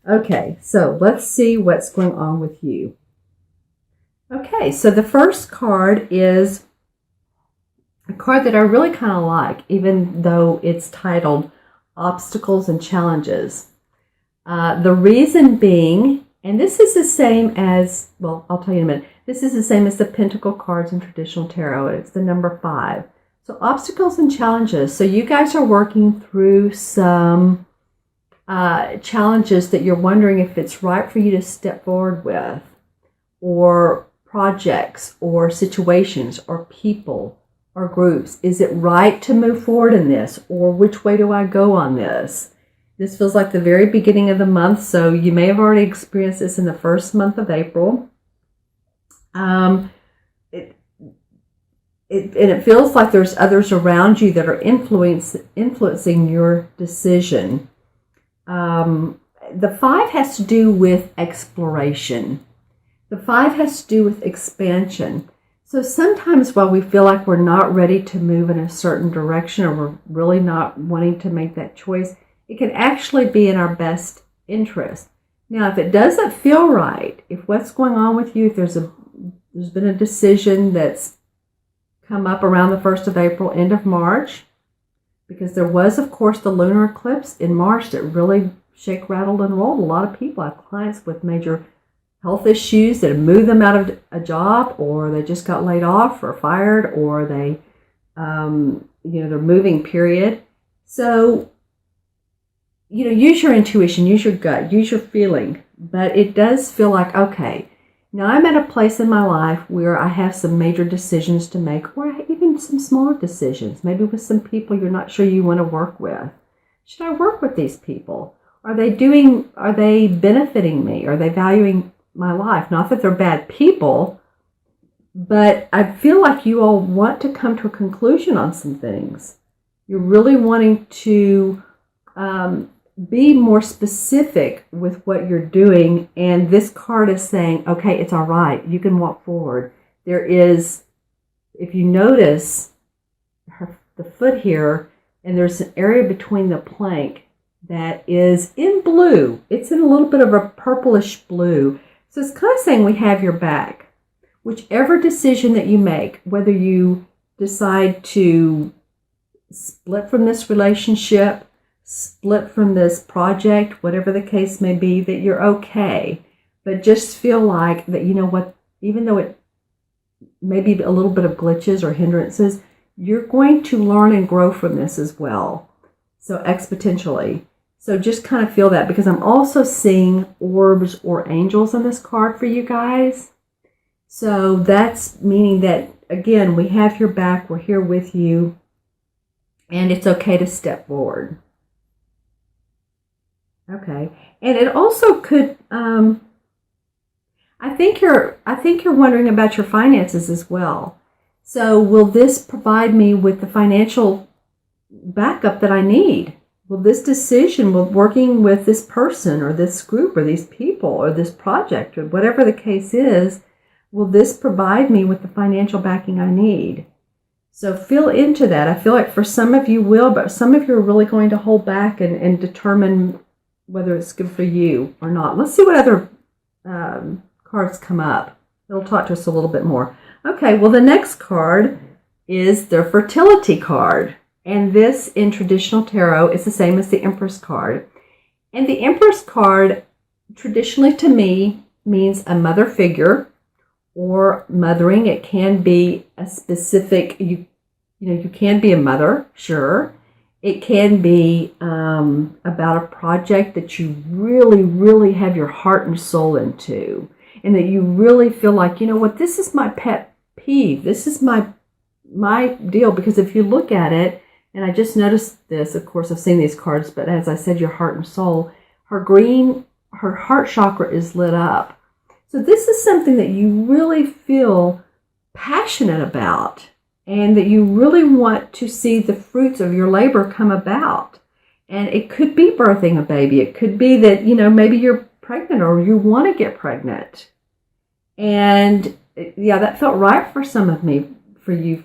Okay, so let's see what's going on with you. Okay, so the first card is a card that I really kind of like, even though it's titled Obstacles and Challenges. The reason being, and this is the same as, well, I'll tell you in a minute, this is the same as the Pentacle cards in traditional tarot. It's the number 5. So obstacles and challenges. So you guys are working through some challenges that you're wondering if it's right for you to step forward with, or projects, or situations, or people, or groups. Is it right to move forward in this, or which way do I go on this? This feels like the very beginning of the month, so you may have already experienced this in the first month of April. It feels like there's others around you that are influencing your decision. The 5 has to do with exploration. The 5 has to do with expansion. So sometimes while we feel like we're not ready to move in a certain direction, or we're really not wanting to make that choice, it can actually be in our best interest. Now, if it doesn't feel right, if what's going on with you, if there's been a decision that's come up around the 1st of April, end of March, because there was, of course, the lunar eclipse in March that really shake, rattled, and rolled a lot of people. I have clients with major health issues that have moved them out of a job, or they just got laid off or fired, or they, they're moving, period. So, use your intuition, use your gut, use your feeling. But it does feel like, okay, now I'm at a place in my life where I have some major decisions to make, or even some smaller decisions, maybe with some people you're not sure you want to work with. Should I work with these people? Are they benefiting me? Are they valuing my life? Not that they're bad people, but I feel like you all want to come to a conclusion on some things. You're really wanting to be more specific with what you're doing, and this card is saying, okay, it's all right, you can walk forward. There is, if you notice the foot here, and there's an area between the plank that is in blue. It's in a little bit of a purplish blue. So it's kind of saying we have your back. Whichever decision that you make, whether you decide to split from this relationship, split from this project, whatever the case may be, that you're okay. But just feel like that, even though it may be a little bit of glitches or hindrances, you're going to learn and grow from this as well. So exponentially. So just kind of feel that, because I'm also seeing orbs or angels on this card for you guys. So that's meaning that, again, we have your back, we're here with you, and it's okay to step forward. Okay, and it also could, I think you're wondering about your finances as well. So will this provide me with the financial backup that I need? Will this decision, will working with this person or this group or these people or this project or whatever the case is, will this provide me with the financial backing I need? So feel into that. I feel like for some of you will, but some of you are really going to hold back and determine whether it's good for you or not. Let's see what other cards come up. It'll talk to us a little bit more. Okay, well, the next card is the fertility card. And this in traditional tarot is the same as the Empress card. And the Empress card, traditionally to me, means a mother figure or mothering. It can be a specific, you can be a mother, sure. It can be about a project that you really, really have your heart and soul into, and that you really feel like, this is my pet peeve. This is my deal, because if you look at it, and I just noticed this, of course, I've seen these cards, but as I said, your heart and soul, her heart chakra is lit up. So this is something that you really feel passionate about, and that you really want to see the fruits of your labor come about. And it could be birthing a baby. It could be that, maybe you're pregnant or you want to get pregnant. And yeah, that felt right for some of you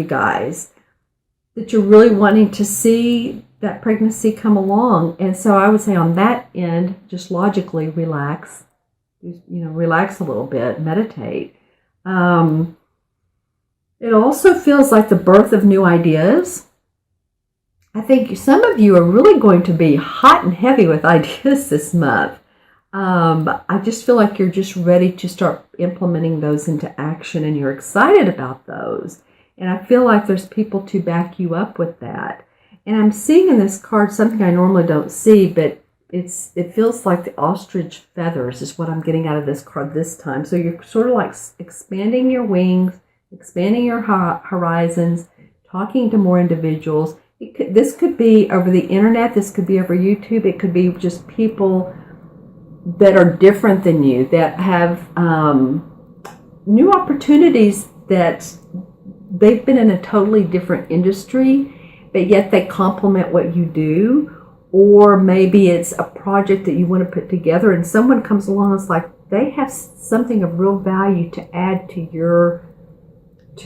guys, that you're really wanting to see that pregnancy come along. And so I would say on that end, just logically relax, relax a little bit, meditate. It also feels like the birth of new ideas. I think some of you are really going to be hot and heavy with ideas this month. I just feel like you're just ready to start implementing those into action, and you're excited about those. And I feel like there's people to back you up with that. And I'm seeing in this card something I normally don't see, but it feels like the ostrich feathers is what I'm getting out of this card this time. So you're sort of like expanding your wings, expanding your horizons, talking to more individuals. This could be over the internet. This could be over YouTube. It could be just people that are different than you, that have new opportunities, that they've been in a totally different industry, but yet they complement what you do. Or maybe it's a project that you want to put together, and someone comes along and it's like they have something of real value to add to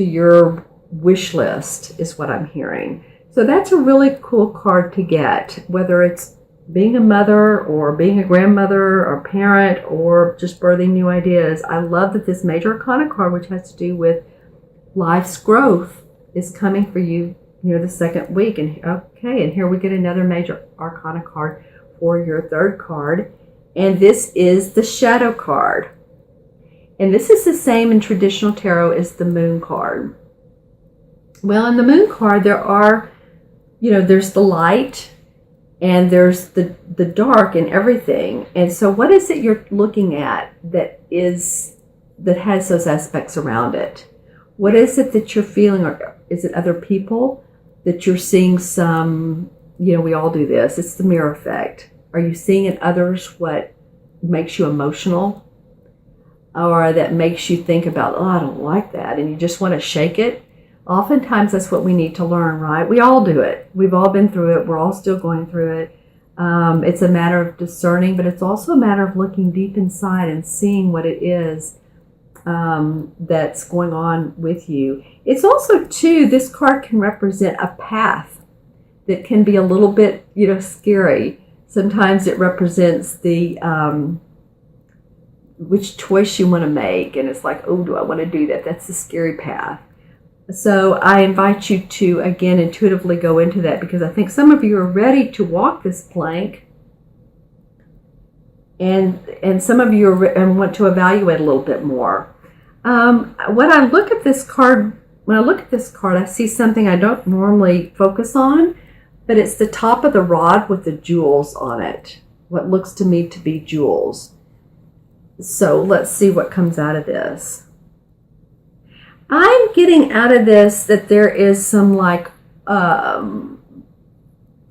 your wish list, is what I'm hearing. So that's a really cool card to get, whether it's being a mother or being a grandmother or parent or just birthing new ideas. I love that this major arcana card, which has to do with life's growth, is coming for you the second week. And here we get another major arcana card for your third card. And this is the shadow card. And this is the same in traditional tarot as the moon card. Well, in the moon card, there are, there's the light, and there's the dark and everything. And so what is it you're looking at that has those aspects around it? What is it that you're feeling? Or is it other people that you're seeing some, we all do this. It's the mirror effect. Are you seeing in others what makes you emotional? Or that makes you think about, oh, I don't like that, and you just want to shake it? Oftentimes that's what we need to learn, right? We all do it. We've all been through it. We're all still going through it. It's a matter of discerning, but it's also a matter of looking deep inside and seeing what it is that's going on with you. It's also, too, this card can represent a path that can be a little bit, scary. Sometimes it represents the which choice you want to make, and it's like, oh, do I want to do that? That's the scary path. So I invite you to, again, intuitively go into that, because I think some of you are ready to walk this plank, and some of you are, want to evaluate a little bit more. When I look at this card, I see something I don't normally focus on, but it's the top of the rod with the jewels on it, what looks to me to be jewels. So let's see what comes out of this. I'm getting out of this that there is some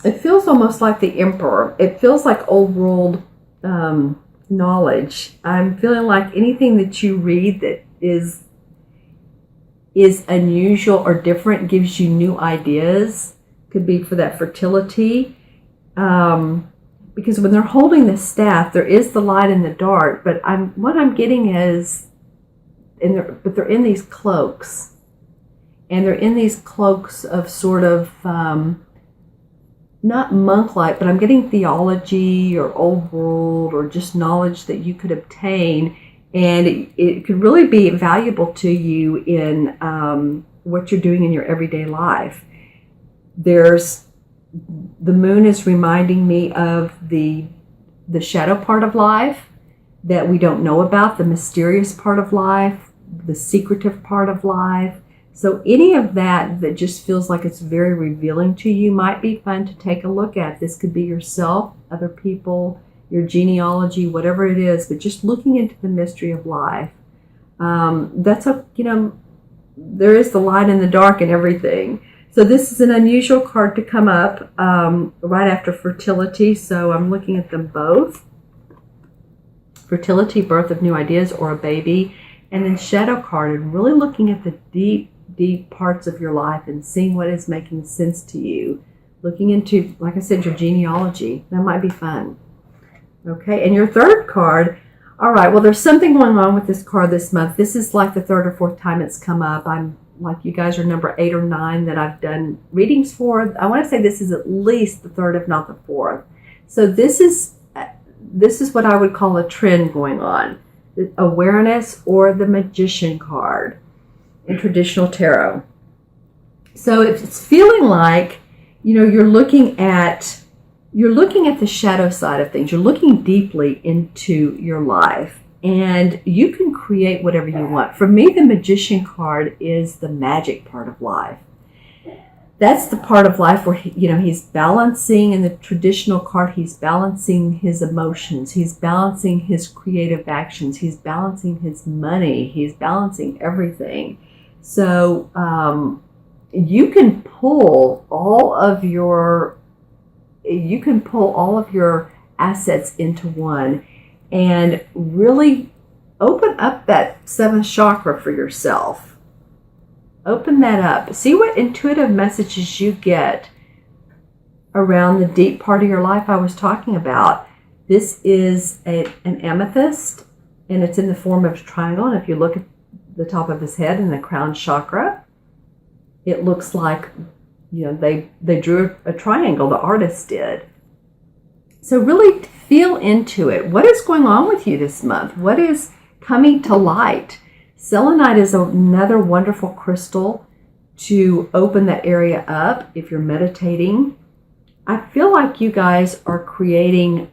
it feels almost like the Emperor. It feels like old world knowledge. I'm feeling like anything that you read that is unusual or different gives you new ideas. Could be for that fertility. Because when they're holding the staff, there is the light and the dark, but what I'm getting is, but they're in these cloaks, and they're in these cloaks of sort of not monk-like, but I'm getting theology or old world or just knowledge that you could obtain, and it could really be valuable to you in what you're doing in your everyday life. The moon is reminding me of the shadow part of life that we don't know about, the mysterious part of life, the secretive part of life. So any of that just feels like it's very revealing to you might be fun to take a look at. This could be yourself, other people, your genealogy, whatever it is, but just looking into the mystery of life. There is the light and the dark and everything. So this is an unusual card to come up right after fertility. So I'm looking at them both. Fertility, birth of new ideas or a baby. And then shadow card, and really looking at the deep, deep parts of your life and seeing what is making sense to you. Looking into, like I said, your genealogy. That might be fun. Okay, and your third card. All right, well, there's something going on with this card this month. This is like the third or fourth time it's come up. I'm like you guys are number 8 or 9 that I've done readings for. I want to say this is at least the 3rd, if not the 4th. So this is what I would call a trend going on. Awareness, or the Magician card in traditional tarot. So if it's feeling like, you're looking at the shadow side of things, you're looking deeply into your life, and you can create whatever you want. For me, the Magician card is the magic part of life. That's the part of life where, he's balancing. In the traditional card, he's balancing his emotions. He's balancing his creative actions. He's balancing his money. He's balancing everything. So you can pull all of your assets into one and really open up that 7th chakra for yourself. Open that up. See what intuitive messages you get around the deep part of your life I was talking about. This is an amethyst, and it's in the form of a triangle. And if you look at the top of his head in the crown chakra, it looks like, they drew a triangle, the artist did. So really feel into it. What is going on with you this month? What is coming to light? Selenite is another wonderful crystal to open that area up if you're meditating. I feel like you guys are creating,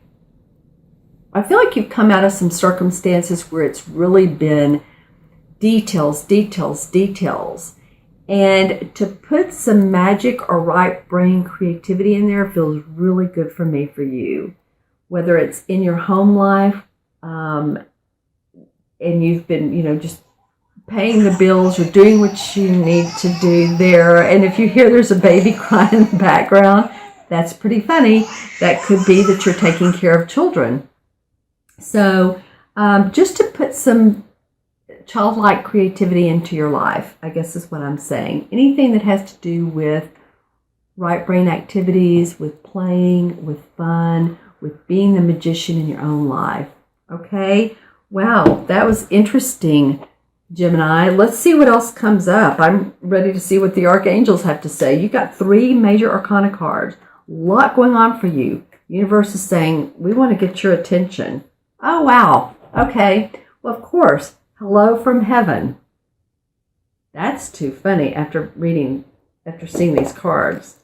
I feel like you've come out of some circumstances where it's really been details. And to put some magic or right brain creativity in there feels really good for me, for you. Whether it's in your home life, and you've been, just paying the bills or doing what you need to do there. And if you hear there's a baby crying in the background, that's pretty funny. That could be that you're taking care of children. So just to put some childlike creativity into your life, I guess is what I'm saying. Anything that has to do with right brain activities, with playing, with fun, with being the magician in your own life. Okay? Wow, that was interesting, Gemini. Let's see what else comes up. I'm ready to see what the archangels have to say. You got 3 major arcana cards. A lot going on for you. Universe is saying, we want to get your attention. Oh, wow. Okay. Well, of course. Hello from heaven. That's too funny after seeing these cards.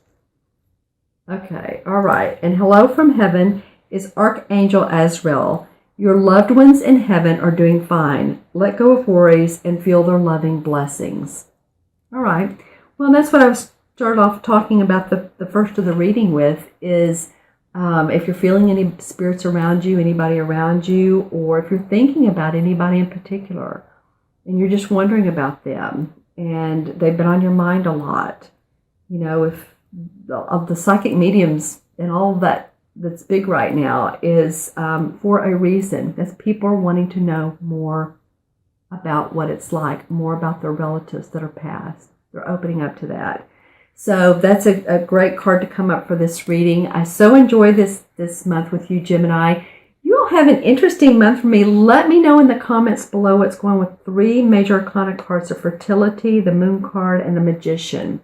Okay. All right. And hello from heaven is Archangel Azrael. Your loved ones in heaven are doing fine. Let go of worries and feel their loving blessings. All right. Well, that's what I started off talking about the first of the reading with is if you're feeling any spirits around you, anybody around you, or if you're thinking about anybody in particular and you're just wondering about them and they've been on your mind a lot. If of the psychic mediums and all that's big right now is for a reason. That's people are wanting to know more about what it's like, more about their relatives that are passed. They're opening up to that. So that's a great card to come up for this reading. I so enjoy this month with you, Gemini. You all have an interesting month for me. Let me know in the comments below what's going on with 3 major arcana cards of fertility, the moon card, and the magician.